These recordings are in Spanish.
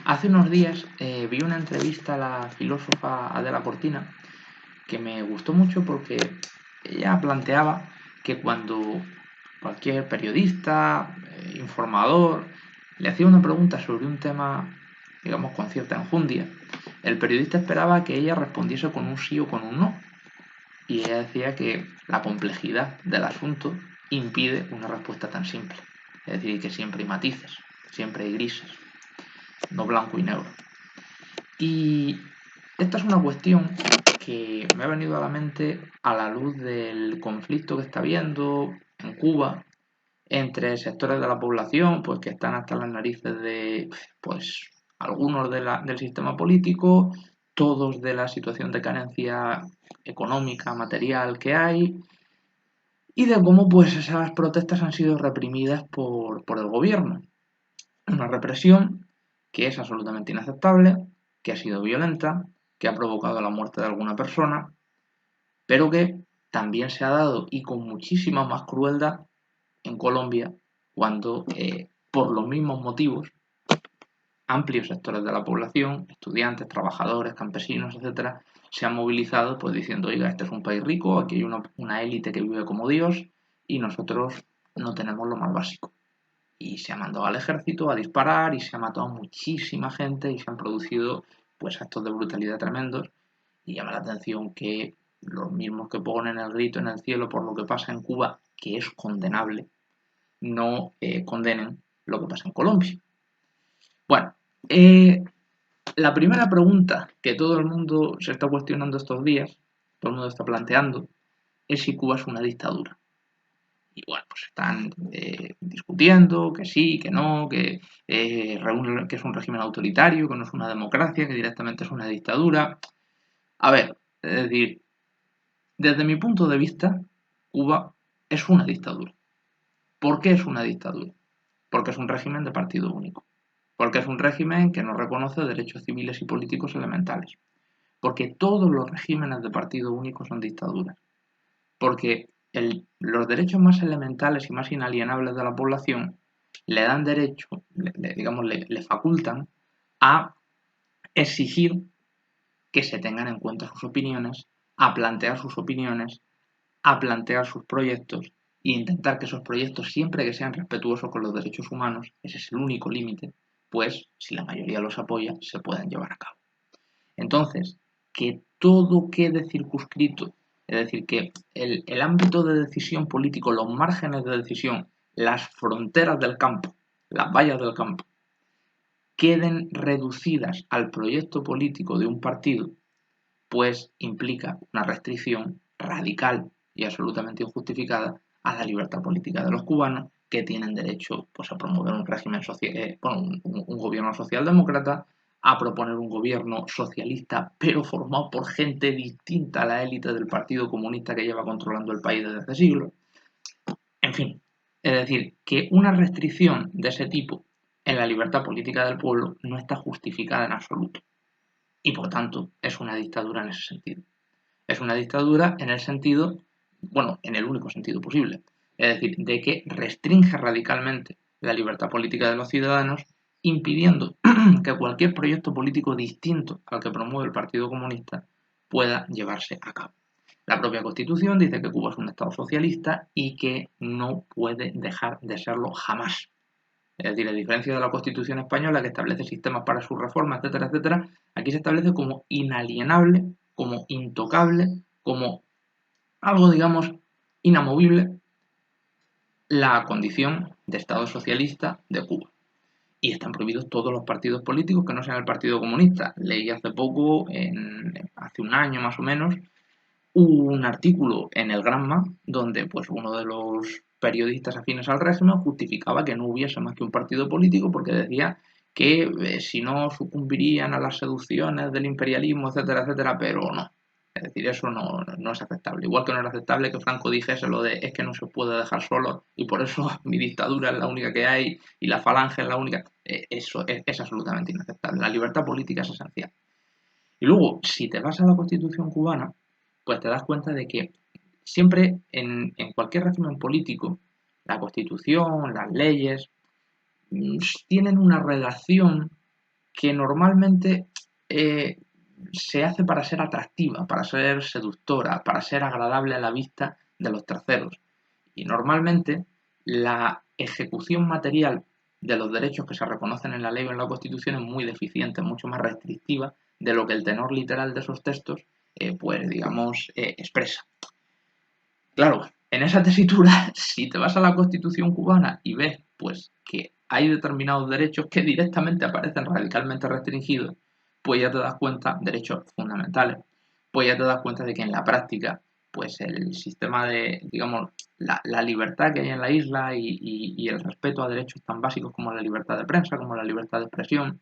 Hace unos días vi una entrevista a la filósofa Adela Cortina que me gustó mucho porque ella planteaba que cuando cualquier periodista, informador, le hacía una pregunta sobre un tema, digamos, con cierta enjundia, el periodista esperaba que ella respondiese con un sí o con un no. Y ella decía que la complejidad del asunto impide una respuesta tan simple. Es decir, que siempre hay matices, siempre hay grises, no blanco y negro. Y esta es una cuestión que me ha venido a la mente a la luz del conflicto que está habiendo en Cuba entre sectores de la población pues que están hasta las narices de pues algunos del sistema político, todos de la situación de carencia económica, material que hay y de cómo pues esas protestas han sido reprimidas por el gobierno. Una represión que es absolutamente inaceptable, que ha sido violenta, que ha provocado la muerte de alguna persona, pero que también se ha dado y con muchísima más crueldad en Colombia cuando, por los mismos motivos, amplios sectores de la población, estudiantes, trabajadores, campesinos, etcétera, se han movilizado pues diciendo, oiga, este es un país rico, aquí hay una élite que vive como Dios y nosotros no tenemos lo más básico. Y se ha mandado al ejército a disparar y se ha matado a muchísima gente y se han producido pues actos de brutalidad tremendos y llama la atención que los mismos que ponen el grito en el cielo por lo que pasa en Cuba, que es condenable, no condenen lo que pasa en Colombia. Bueno, la primera pregunta que todo el mundo se está cuestionando estos días, todo el mundo está planteando, es si Cuba es una dictadura. Y bueno, pues están discutiendo que sí, que no, que es un régimen autoritario, que no es una democracia, que directamente es una dictadura. A ver, es decir, desde mi punto de vista, Cuba es una dictadura. ¿Por qué es una dictadura? Porque es un régimen de partido único. Porque es un régimen que no reconoce derechos civiles y políticos elementales. Porque todos los regímenes de partido único son dictaduras. Porque los derechos más elementales y más inalienables de la población le dan derecho, digamos, le facultan a exigir que se tengan en cuenta sus opiniones, a plantear sus opiniones, a plantear sus proyectos e intentar que esos proyectos, siempre que sean respetuosos con los derechos humanos, ese es el único límite, pues si la mayoría los apoya, se pueden llevar a cabo. Entonces, que todo quede circunscrito, es decir, que el ámbito de decisión político, los márgenes de decisión, las fronteras del campo, las vallas del campo, queden reducidas al proyecto político de un partido, pues implica una restricción radical y absolutamente injustificada a la libertad política de los cubanos que tienen derecho pues, a promover un régimen social, un gobierno socialdemócrata, a proponer un gobierno socialista, pero formado por gente distinta a la élite del Partido Comunista que lleva controlando el país desde hace siglos. En fin, es decir, que una restricción de ese tipo en la libertad política del pueblo no está justificada en absoluto. Y por tanto, es una dictadura en ese sentido. Es una dictadura en el sentido, bueno, en el único sentido posible, es decir, de que restringe radicalmente la libertad política de los ciudadanos, impidiendo que cualquier proyecto político distinto al que promueve el Partido Comunista pueda llevarse a cabo. La propia Constitución dice que Cuba es un Estado socialista y que no puede dejar de serlo jamás. Es decir, a diferencia de la Constitución española que establece sistemas para su reforma, etcétera, etcétera, aquí se establece como inalienable, como intocable, como algo, digamos, inamovible la condición de Estado socialista de Cuba. Y están prohibidos todos los partidos políticos que no sean el Partido Comunista. Leí hace poco, hace un año más o menos, un artículo en el Granma donde pues uno de los periodistas afines al régimen justificaba que no hubiese más que un partido político porque decía que si no sucumbirían a las seducciones del imperialismo, etcétera, etcétera, pero no. Es decir, eso no es aceptable. Igual que no era aceptable que Franco dijese lo de es que no se puede dejar solo y por eso mi dictadura es la única que hay y la falange es la única. Eso es absolutamente inaceptable. La libertad política es esencial. Y luego, si te vas a la Constitución cubana, pues te das cuenta de que siempre en cualquier régimen político, la Constitución, las leyes, tienen una redacción que normalmente eh, se hace para ser atractiva, para ser seductora, para ser agradable a la vista de los terceros. Y normalmente la ejecución material de los derechos que se reconocen en la ley o en la Constitución es muy deficiente, mucho más restrictiva de lo que el tenor literal de esos textos, pues digamos, expresa. Claro, en esa tesitura, si te vas a la Constitución cubana y ves, pues, que hay determinados derechos que directamente aparecen radicalmente restringidos, pues ya te das cuenta, derechos fundamentales, pues ya te das cuenta de que en la práctica, pues el sistema de, digamos, la libertad que hay en la isla y el respeto a derechos tan básicos como la libertad de prensa, como la libertad de expresión,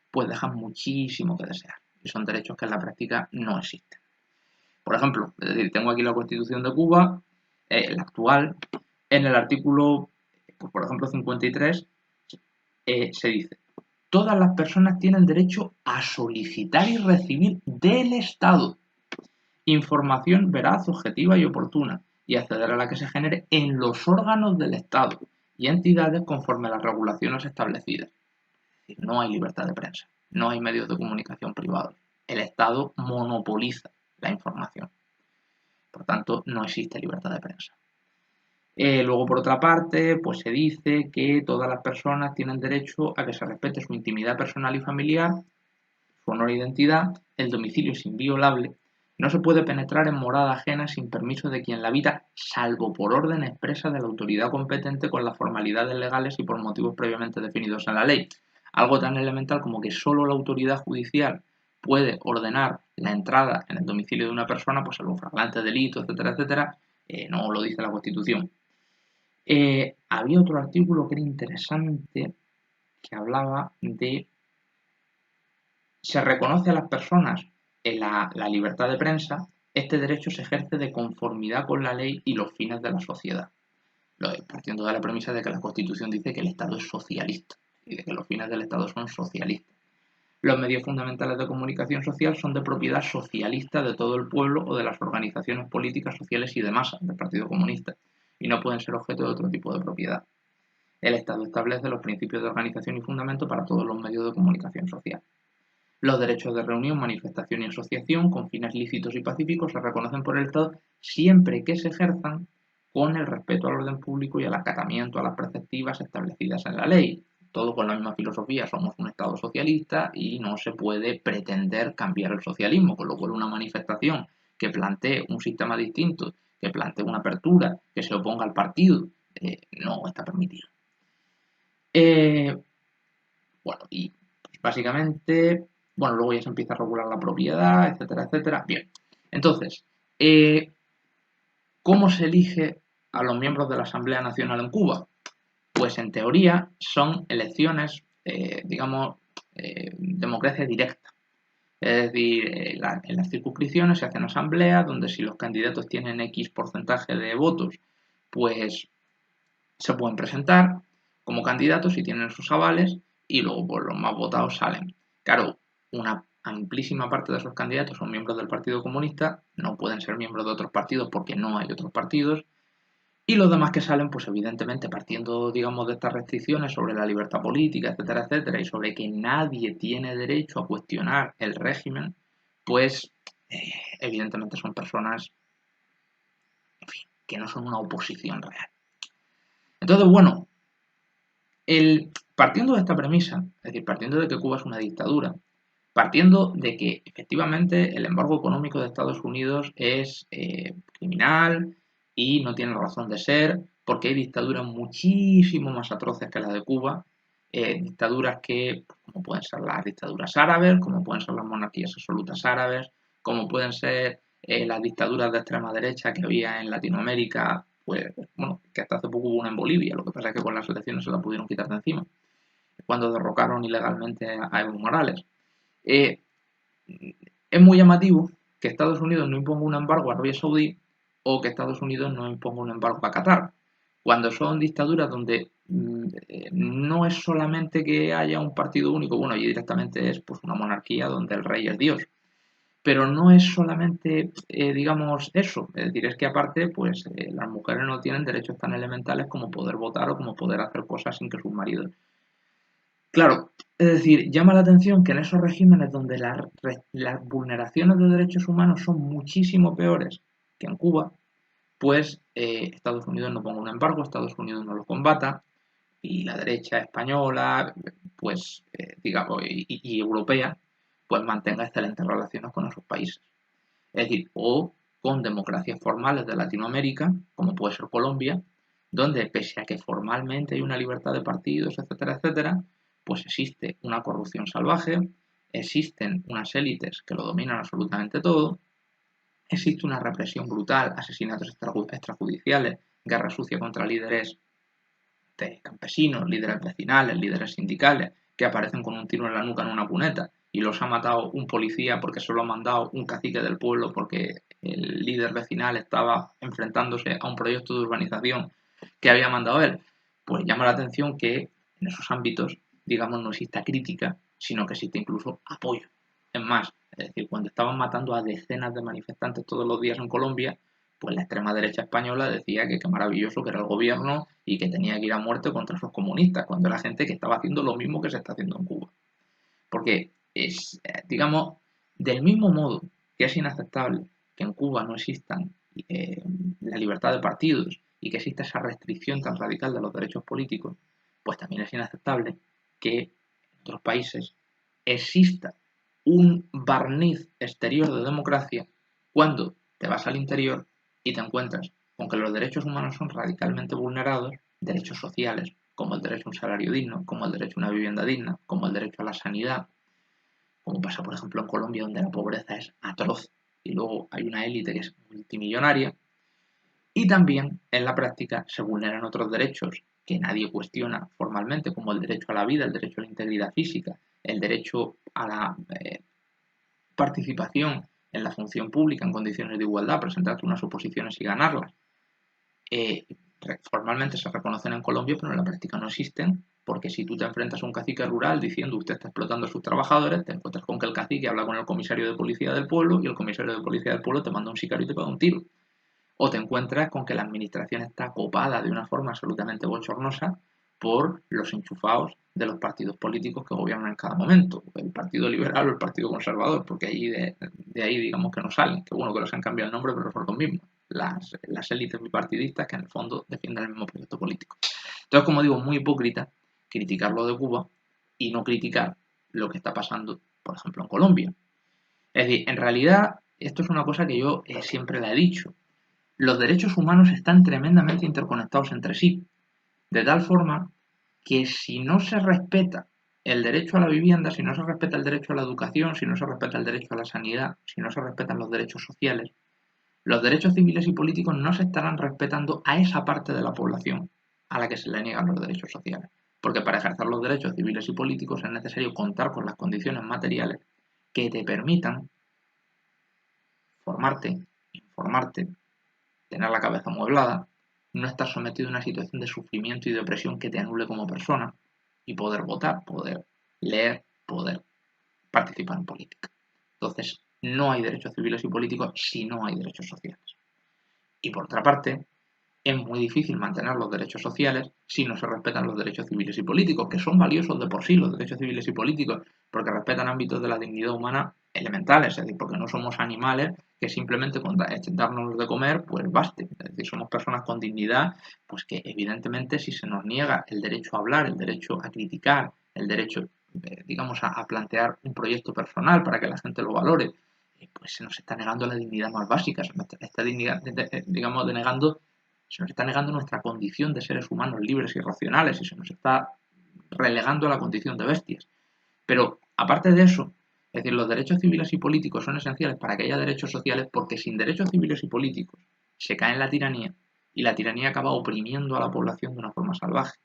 pues dejan muchísimo que desear. Y son derechos que en la práctica no existen. Por ejemplo, es decir, tengo aquí la Constitución de Cuba, la actual, en el artículo, pues, por ejemplo, 53, se dice, todas las personas tienen derecho a solicitar y recibir del Estado información veraz, objetiva y oportuna, y acceder a la que se genere en los órganos del Estado y entidades conforme a las regulaciones establecidas. Es decir, no hay libertad de prensa, no hay medios de comunicación privados. El Estado monopoliza la información. Por tanto, no existe libertad de prensa. Luego, por otra parte, pues se dice que todas las personas tienen derecho a que se respete su intimidad personal y familiar, su honor e identidad, el domicilio es inviolable, no se puede penetrar en morada ajena sin permiso de quien la habita, salvo por orden expresa de la autoridad competente con las formalidades legales y por motivos previamente definidos en la ley. Algo tan elemental como que solo la autoridad judicial puede ordenar la entrada en el domicilio de una persona, pues salvo flagrante delito, etcétera, etcétera, no lo dice la Constitución. Había otro artículo que era interesante que hablaba de se reconoce a las personas en la libertad de prensa, este derecho se ejerce de conformidad con la ley y los fines de la sociedad. Partiendo de la premisa de que la Constitución dice que el Estado es socialista y de que los fines del Estado son socialistas. Los medios fundamentales de comunicación social son de propiedad socialista de todo el pueblo o de las organizaciones políticas, sociales y de masa del Partido Comunista, y no pueden ser objeto de otro tipo de propiedad. El Estado establece los principios de organización y fundamento para todos los medios de comunicación social. Los derechos de reunión, manifestación y asociación con fines lícitos y pacíficos se reconocen por el Estado siempre que se ejerzan con el respeto al orden público y al acatamiento a las perspectivas establecidas en la ley. Todo con la misma filosofía, somos un Estado socialista y no se puede pretender cambiar el socialismo, con lo cual una manifestación que plantee un sistema distinto, que plantee una apertura, que se oponga al partido, no está permitido. Bueno, y pues, básicamente, bueno, luego ya se empieza a regular la propiedad, etcétera, etcétera. Bien, entonces, ¿cómo se elige a los miembros de la Asamblea Nacional en Cuba? Pues en teoría son elecciones, digamos, democracia directa. Es decir, en las circunscripciones se hacen asambleas donde si los candidatos tienen X porcentaje de votos, pues se pueden presentar como candidatos y tienen sus avales y luego pues, los más votados salen. Claro, una amplísima parte de esos candidatos son miembros del Partido Comunista, no pueden ser miembros de otros partidos porque no hay otros partidos. Y los demás que salen, pues evidentemente partiendo, digamos, de estas restricciones sobre la libertad política, etcétera, etcétera, y sobre que nadie tiene derecho a cuestionar el régimen, pues evidentemente son personas, en fin, que no son una oposición real. Entonces, bueno, partiendo de esta premisa, es decir, partiendo de que Cuba es una dictadura, partiendo de que efectivamente el embargo económico de Estados Unidos es criminal y no tiene razón de ser, porque hay dictaduras muchísimo más atroces que la de Cuba, dictaduras que, como pueden ser las dictaduras árabes, como pueden ser las monarquías absolutas árabes, como pueden ser las dictaduras de extrema derecha que había en Latinoamérica, pues bueno, que hasta hace poco hubo una en Bolivia, lo que pasa es que con las elecciones se la pudieron quitar de encima, cuando derrocaron ilegalmente a Evo Morales. Eh, es muy llamativo que Estados Unidos no imponga un embargo a Arabia Saudí o que Estados Unidos no imponga un embargo a Qatar, cuando son dictaduras donde no es solamente que haya un partido único, bueno, y directamente es pues, una monarquía donde el rey es Dios, pero no es solamente, digamos, eso, es decir, es que aparte, pues las mujeres no tienen derechos tan elementales como poder votar o como poder hacer cosas sin que sus maridos. Claro, Es decir, llama la atención que en esos regímenes donde las vulneraciones de derechos humanos son muchísimo peores que en Cuba, pues Estados Unidos no ponga un embargo, Estados Unidos no lo combata, y la derecha española, pues digamos, y europea, pues mantenga excelentes relaciones con esos países. Es decir, o con democracias formales de Latinoamérica, como puede ser Colombia, donde pese a que formalmente hay una libertad de partidos, etcétera, etcétera, pues existe una corrupción salvaje, existen unas élites que lo dominan absolutamente todo, existe una represión brutal, asesinatos extrajudiciales, guerra sucia contra líderes de campesinos, líderes vecinales, líderes sindicales, que aparecen con un tiro en la nuca en una cuneta y los ha matado un policía porque se lo ha mandado un cacique del pueblo porque el líder vecinal estaba enfrentándose a un proyecto de urbanización que había mandado él, pues llama la atención que en esos ámbitos, digamos, no exista crítica, sino que existe incluso apoyo. Es más, es decir, cuando estaban matando a decenas de manifestantes todos los días en Colombia, pues la extrema derecha española decía que qué maravilloso que era el gobierno y que tenía que ir a muerte contra esos comunistas, cuando era gente que estaba haciendo lo mismo que se está haciendo en Cuba. Porque es, digamos, del mismo modo que es inaceptable que en Cuba no existan la libertad de partidos y que exista esa restricción tan radical de los derechos políticos, pues también es inaceptable que en otros países exista un barniz exterior de democracia cuando te vas al interior y te encuentras con que los derechos humanos son radicalmente vulnerados, derechos sociales, como el derecho a un salario digno, como el derecho a una vivienda digna, como el derecho a la sanidad, como pasa por ejemplo en Colombia, donde la pobreza es atroz y luego hay una élite que es multimillonaria, y también en la práctica se vulneran otros derechos que nadie cuestiona formalmente, como el derecho a la vida, el derecho a la integridad física, el derecho a la participación en la función pública en condiciones de igualdad, presentarte unas oposiciones y ganarlas. Eh, Formalmente se reconocen en Colombia, pero en la práctica no existen, porque si tú te enfrentas a un cacique rural diciendo usted está explotando a sus trabajadores, te encuentras con que el cacique habla con el comisario de policía del pueblo y el comisario de policía del pueblo te manda un sicario y te pega un tiro. O te encuentras con que la administración está copada de una forma absolutamente bochornosa por los enchufados de los partidos políticos que gobiernan en cada momento, el Partido Liberal o el Partido Conservador, porque de ahí digamos que no salen, que bueno que los han cambiado el nombre, pero son los mismos, las élites bipartidistas que en el fondo defienden el mismo proyecto político. Entonces, como digo, muy hipócrita criticar lo de Cuba y no criticar lo que está pasando, por ejemplo, en Colombia. Es decir, en realidad, esto es una cosa que yo siempre la he dicho. Los derechos humanos están tremendamente interconectados entre sí, de tal forma que si no se respeta el derecho a la vivienda, si no se respeta el derecho a la educación, si no se respeta el derecho a la sanidad, si no se respetan los derechos sociales, los derechos civiles y políticos no se estarán respetando a esa parte de la población a la que se le niegan los derechos sociales. Porque para ejercer los derechos civiles y políticos es necesario contar con las condiciones materiales que te permitan formarte, informarte, tener la cabeza amueblada, no estar sometido a una situación de sufrimiento y de opresión que te anule como persona y poder votar, poder leer, poder participar en política. Entonces, no hay derechos civiles y políticos si no hay derechos sociales. Y por otra parte, es muy difícil mantener los derechos sociales si no se respetan los derechos civiles y políticos, que son valiosos de por sí los derechos civiles y políticos, porque respetan ámbitos de la dignidad humana elementales, es decir, porque no somos animales que simplemente con darnos de comer, pues baste. Es decir, somos personas con dignidad, pues que evidentemente si se nos niega el derecho a hablar, el derecho a criticar, el derecho, digamos, a plantear un proyecto personal para que la gente lo valore, pues se nos está negando la dignidad más básica, se nos está dignidad, digamos, denegando se nos está negando nuestra condición de seres humanos libres y racionales y se nos está relegando a la condición de bestias. Pero aparte de eso, es decir, los derechos civiles y políticos son esenciales para que haya derechos sociales porque sin derechos civiles y políticos se cae en la tiranía y la tiranía acaba oprimiendo a la población de una forma salvaje.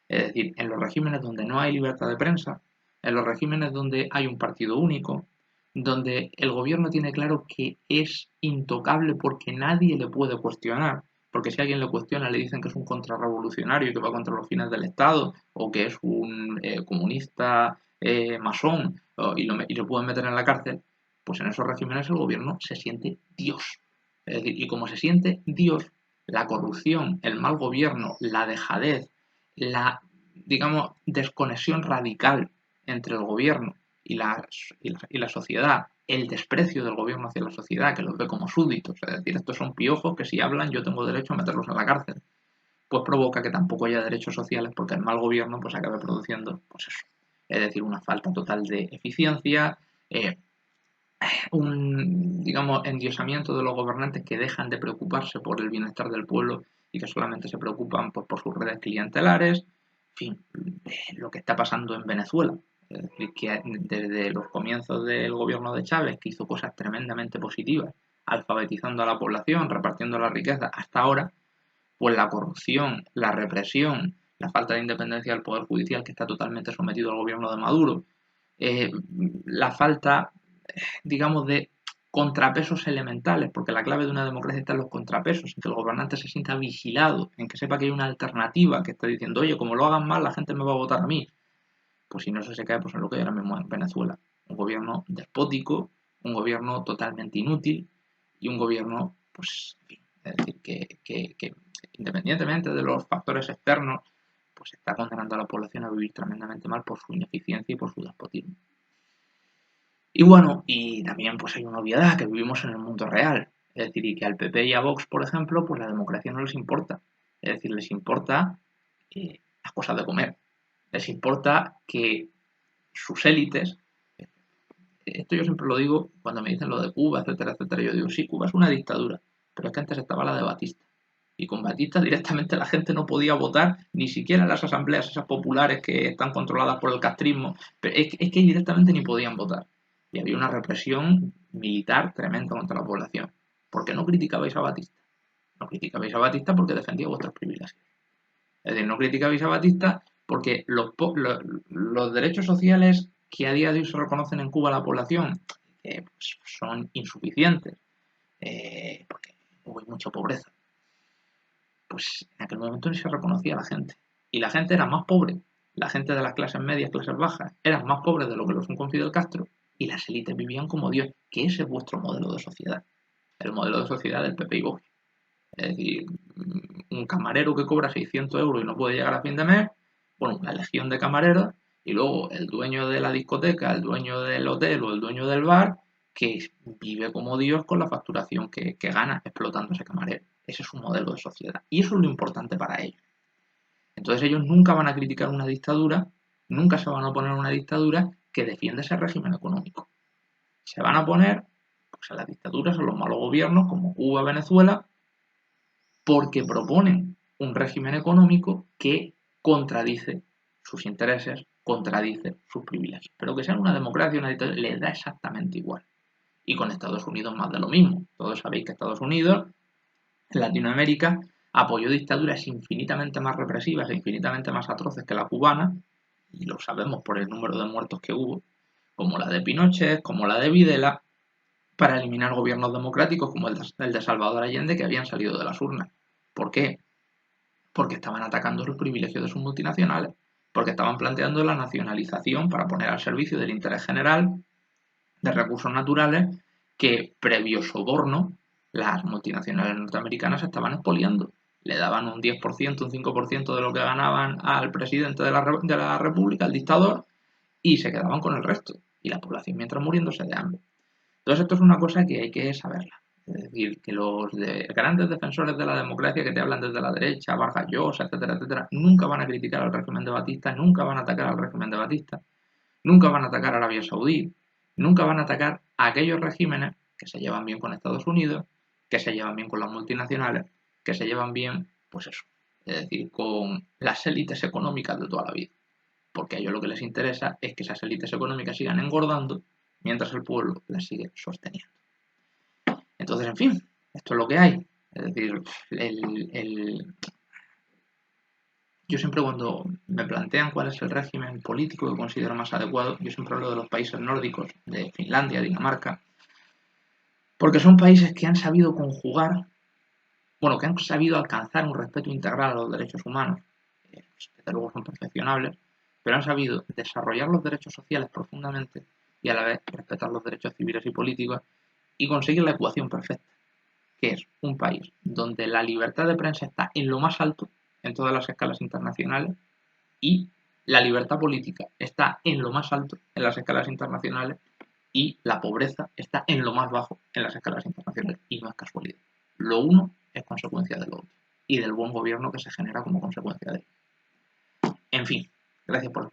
Es decir, en los regímenes donde no hay libertad de prensa, en los regímenes donde hay un partido único, donde el gobierno tiene claro que es intocable porque nadie le puede cuestionar, porque si alguien le cuestiona le dicen que es un contrarrevolucionario y que va contra los fines del Estado, o que es un comunista masón, y lo pueden meter en la cárcel, pues en esos regímenes el gobierno se siente Dios. Es decir, y como se siente Dios, la corrupción, el mal gobierno, la dejadez, la, digamos, desconexión radical entre el gobierno y la sociedad, el desprecio del gobierno hacia la sociedad, que los ve como súbditos, es decir, estos son piojos que si hablan yo tengo derecho a meterlos en la cárcel, pues provoca que tampoco haya derechos sociales porque el mal gobierno pues acabe produciendo pues eso, es decir, una falta total de eficiencia, un, digamos, endiosamiento de los gobernantes que dejan de preocuparse por el bienestar del pueblo y que solamente se preocupan pues, por sus redes clientelares, en fin, lo que está pasando en Venezuela. Es decir, que desde los comienzos del gobierno de Chávez, que hizo cosas tremendamente positivas, alfabetizando a la población, repartiendo la riqueza, hasta ahora, pues la corrupción, la represión, la falta de independencia del Poder Judicial, que está totalmente sometido al gobierno de Maduro, eh, la falta, digamos, de contrapesos elementales, porque la clave de una democracia está en los contrapesos, en que el gobernante se sienta vigilado, en que sepa que hay una alternativa, que está diciendo, oye, como lo hagan mal, la gente me va a votar a mí. Pues si no se cae, pues en lo que hay ahora mismo en Venezuela. Un gobierno despótico, un gobierno totalmente inútil y un gobierno, pues, en fin, es decir, que independientemente de los factores externos, pues está condenando a la población a vivir tremendamente mal por su ineficiencia y por su despotismo. Y bueno, y también pues hay una obviedad, que vivimos en el mundo real. Es decir, y que al PP y a Vox, por ejemplo, pues la democracia no les importa. Es decir, les importa las cosas de comer. Les importa que sus élites, esto yo siempre lo digo cuando me dicen lo de Cuba, etcétera, etcétera, yo digo, sí, Cuba es una dictadura, pero es que antes estaba la de Batista. Y con Batista directamente la gente no podía votar ni siquiera en las asambleas esas populares que están controladas por el castrismo, pero es que directamente ni podían votar. Y había una represión militar tremenda contra la población. ¿Por qué no criticabais a Batista? No criticabais a Batista porque defendía vuestros privilegios. Es decir, no criticabais a Batista porque los derechos sociales que a día de hoy se reconocen en Cuba a la población pues son insuficientes, porque hubo mucha pobreza. Pues en aquel momento ni se reconocía a la gente. Y la gente era más pobre. La gente de las clases medias, clases bajas, eran más pobres de lo que lo son con Fidel Castro. Y las élites vivían como Dios, que ese es vuestro modelo de sociedad. El modelo de sociedad del PP y Vox. Es decir, un camarero que cobra 600 euros y no puede llegar a fin de mes, bueno, una legión de camareros, y luego el dueño de la discoteca, el dueño del hotel o el dueño del bar, que vive como Dios con la facturación que gana explotando ese camarero. Ese es un modelo de sociedad. Y eso es lo importante para ellos. Entonces ellos nunca van a criticar una dictadura, nunca se van a oponer a una dictadura que defiende ese régimen económico. Se van a poner pues, a las dictaduras, a los malos gobiernos como Cuba, Venezuela, porque proponen un régimen económico que contradice sus intereses, contradice sus privilegios. Pero que sea una democracia, una dictadura, les da exactamente igual. Y con Estados Unidos más de lo mismo. Todos sabéis que Estados Unidos, en Latinoamérica, apoyó dictaduras infinitamente más represivas e infinitamente más atroces que la cubana, y lo sabemos por el número de muertos que hubo, como la de Pinochet, como la de Videla, para eliminar gobiernos democráticos como el de Salvador Allende que habían salido de las urnas. ¿Por qué? Porque estaban atacando los privilegios de sus multinacionales, porque estaban planteando la nacionalización para poner al servicio del interés general de recursos naturales que, previo soborno, las multinacionales norteamericanas estaban expoliando. Le daban un 10%, un 5% de lo que ganaban al presidente de la República, al dictador, y se quedaban con el resto. Y la población mientras muriéndose de hambre. Entonces esto es una cosa que hay que saberla. Es decir, que los grandes defensores de la democracia que te hablan desde la derecha, Vargas Llosa, etcétera, etcétera, nunca van a criticar al régimen de Batista, nunca van a atacar al régimen de Batista, nunca van a atacar a Arabia Saudí, nunca van a atacar a aquellos regímenes que se llevan bien con Estados Unidos, que se llevan bien con las multinacionales, que se llevan bien, pues eso, es decir, con las élites económicas de toda la vida. Porque a ellos lo que les interesa es que esas élites económicas sigan engordando mientras el pueblo las sigue sosteniendo. Entonces, en fin, esto es lo que hay. Es decir, yo siempre cuando me plantean cuál es el régimen político que considero más adecuado, yo siempre hablo de los países nórdicos, de Finlandia, Dinamarca, porque son países que han sabido conjugar, bueno, que han sabido alcanzar un respeto integral a los derechos humanos, desde luego son perfeccionables, pero han sabido desarrollar los derechos sociales profundamente y a la vez respetar los derechos civiles y políticos y conseguir la ecuación perfecta, que es un país donde la libertad de prensa está en lo más alto en todas las escalas internacionales y la libertad política está en lo más alto en las escalas internacionales y la pobreza está en lo más bajo en las escalas internacionales. Y no es casualidad. Lo uno es consecuencia de lo otro y del buen gobierno que se genera como consecuencia de ello. En fin, gracias por